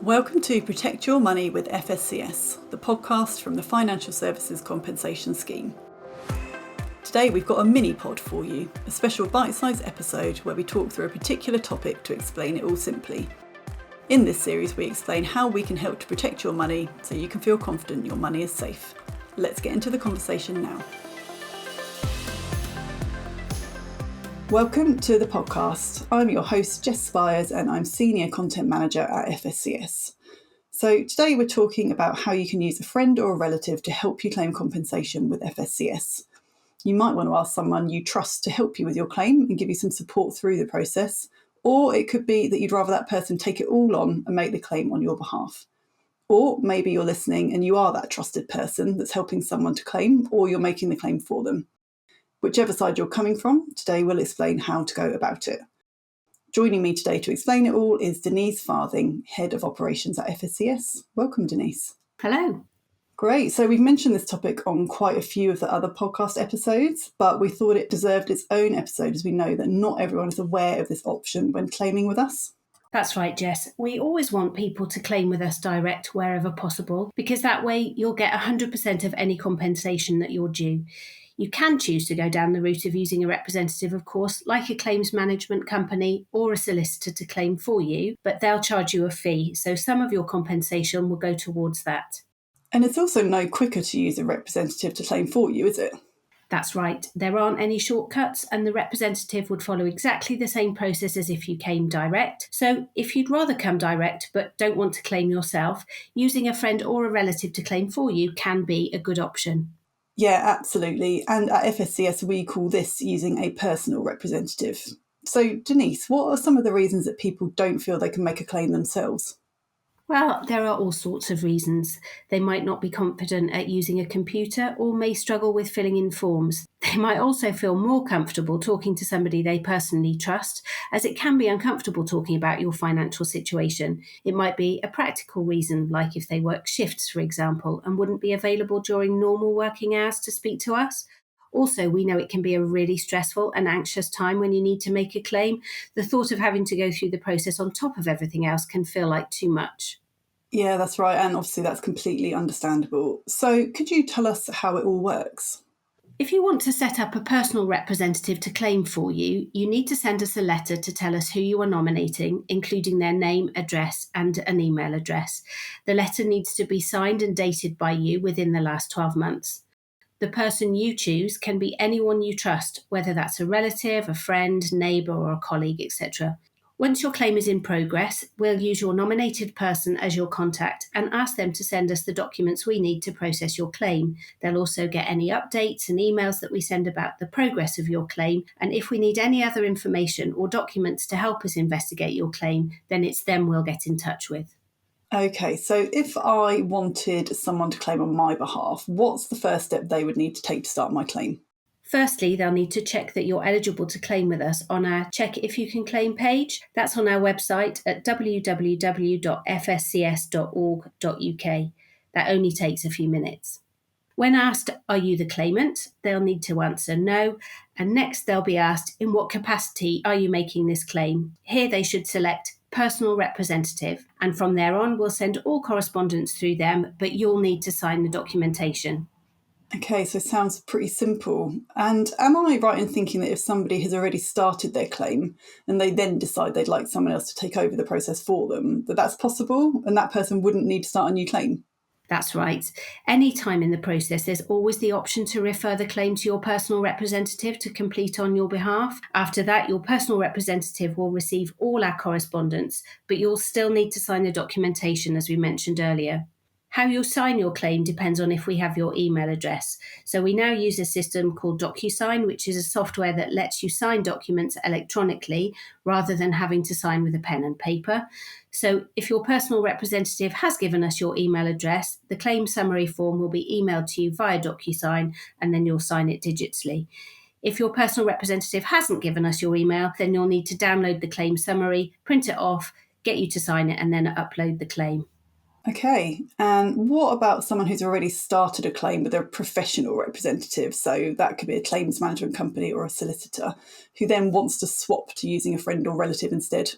Welcome to Protect Your Money with FSCS, the podcast from the Financial Services Compensation Scheme. Today we've got a mini-pod for you, a special bite-sized episode where we talk through a particular topic to explain it all simply. In this series we explain how we can help to protect your money so you can feel confident your money is safe. Let's get into the conversation now. Welcome to the podcast. I'm your host, Jess Spires, and I'm Senior Content Manager at FSCS. So today we're talking about how you can use a friend or a relative to help you claim compensation with FSCS. You might want to ask someone you trust to help you with your claim and give you some support through the process, or it could be that you'd rather that person take it all on and make the claim on your behalf. Or maybe you're listening and you are that trusted person that's helping someone to claim, or you're making the claim for them. Whichever side you're coming from, today we'll explain how to go about it. Joining me today to explain it all is Denise Farthing, Head of Operations at FSCS. Welcome, Denise. Hello. Great. So we've mentioned this topic on quite a few of the other podcast episodes, but we thought it deserved its own episode as we know that not everyone is aware of this option when claiming with us. That's right, Jess. We always want people to claim with us direct wherever possible, because that way you'll get 100% of any compensation that you're due. You can choose to go down the route of using a representative, of course, like a claims management company or a solicitor to claim for you, but they'll charge you a fee, so some of your compensation will go towards that. And it's also no quicker to use a representative to claim for you, is it? That's right. There aren't any shortcuts, and the representative would follow exactly the same process as if you came direct. So if you'd rather come direct but don't want to claim yourself, using a friend or a relative to claim for you can be a good option. Yeah, absolutely. And at FSCS, we call this using a personal representative. So, Denise, what are some of the reasons that people don't feel they can make a claim themselves? Well, there are all sorts of reasons. They might not be confident at using a computer or may struggle with filling in forms. They might also feel more comfortable talking to somebody they personally trust, as it can be uncomfortable talking about your financial situation. It might be a practical reason, like if they work shifts, for example, and wouldn't be available during normal working hours to speak to us. Also, we know it can be a really stressful and anxious time when you need to make a claim. The thought of having to go through the process on top of everything else can feel like too much. Yeah, that's right. And obviously that's completely understandable. So could you tell us how it all works? If you want to set up a personal representative to claim for you, you need to send us a letter to tell us who you are nominating, including their name, address, and an email address. The letter needs to be signed and dated by you within the last 12 months. The person you choose can be anyone you trust, whether that's a relative, a friend, neighbour, or a colleague, etc. Once your claim is in progress, we'll use your nominated person as your contact and ask them to send us the documents we need to process your claim. They'll also get any updates and emails that we send about the progress of your claim, and if we need any other information or documents to help us investigate your claim, then it's them we'll get in touch with. Okay, so if I wanted someone to claim on my behalf, what's the first step they would need to take to start my claim? Firstly, they'll need to check that you're eligible to claim with us on our Check If You Can Claim page. That's on our website at www.fscs.org.uk. That only takes a few minutes. When asked, are you the claimant? They'll need to answer no. And next they'll be asked, in what capacity are you making this claim? Here they should select personal representative. And from there on, we'll send all correspondence through them, but you'll need to sign the documentation. Okay, so it sounds pretty simple. And am I right in thinking that if somebody has already started their claim and they then decide they'd like someone else to take over the process for them, that that's possible and that person wouldn't need to start a new claim? That's right. Any time in the process, there's always the option to refer the claim to your personal representative to complete on your behalf. After that, your personal representative will receive all our correspondence, but you'll still need to sign the documentation, as we mentioned earlier. How you'll sign your claim depends on if we have your email address. So we now use a system called DocuSign, which is a software that lets you sign documents electronically rather than having to sign with a pen and paper. So if your personal representative has given us your email address, the claim summary form will be emailed to you via DocuSign, and then you'll sign it digitally. If your personal representative hasn't given us your email, then you'll need to download the claim summary, print it off, get you to sign it, and then upload the claim. Okay, and what about someone who's already started a claim with a professional representative? So that could be a claims management company or a solicitor who then wants to swap to using a friend or relative instead.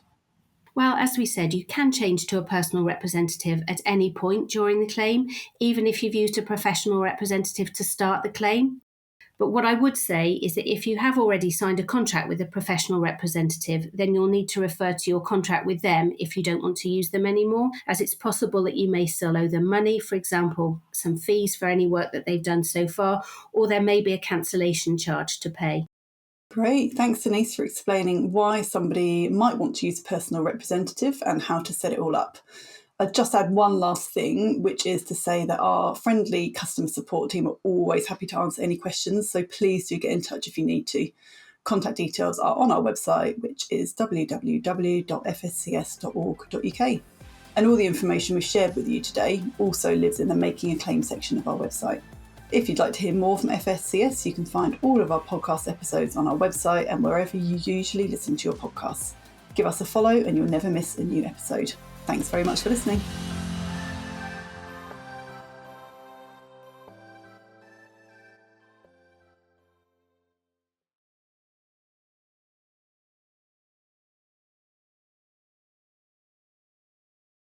Well, as we said, you can change to a personal representative at any point during the claim, even if you've used a professional representative to start the claim. But what I would say is that if you have already signed a contract with a professional representative, then you'll need to refer to your contract with them if you don't want to use them anymore, as it's possible that you may still owe them money, for example, some fees for any work that they've done so far, or there may be a cancellation charge to pay. Great. Thanks, Denise, for explaining why somebody might want to use a personal representative and how to set it all up. I'd just add one last thing, which is to say that our friendly customer support team are always happy to answer any questions, so please do get in touch if you need to. Contact details are on our website, which is www.fscs.org.uk. And all the information we've shared with you today also lives in the Making a Claim section of our website. If you'd like to hear more from FSCS, you can find all of our podcast episodes on our website and wherever you usually listen to your podcasts. Give us a follow and you'll never miss a new episode. Thanks very much for listening.